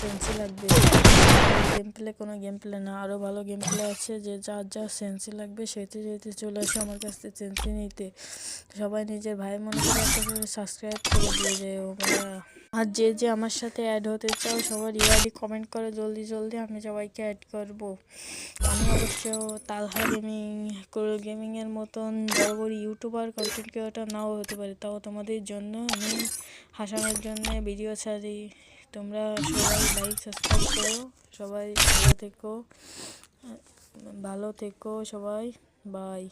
সেন্সি লাগবে, game play কোনো game play না, আরও ভালো গেম প্লে আছে, যে যার যার সেন্সি লাগবে সেতে যেতে চলে আসে আমার কাছ থেকে সেন্সি নিতে। সবাই নিজের ভাই মনে করে একটা করে সাবস্ক্রাইব করে দিয়ে যায় ও ভাইয়া। আর যে যে আমার সাথে অ্যাড হতে চাও সবার ইয়ারই কমেন্ট করে জলদি জলদি, আমি সবাইকে অ্যাড করব। আমি অবশ্য তালহা গেমিংয়ের মতন বড় বড় ইউটিউবার কন্টেন্ট ক্রিয়েটর নাও হতে পারে, তাও তোমাদের জন্য আমি হাসানোর জন্য ভিডিও ছাড়ি। তোমরা সবাই লাইক সাবস্ক্রাইব করো, সবাই ভালো থেকো, ভালো থেকো সবাই, বাই।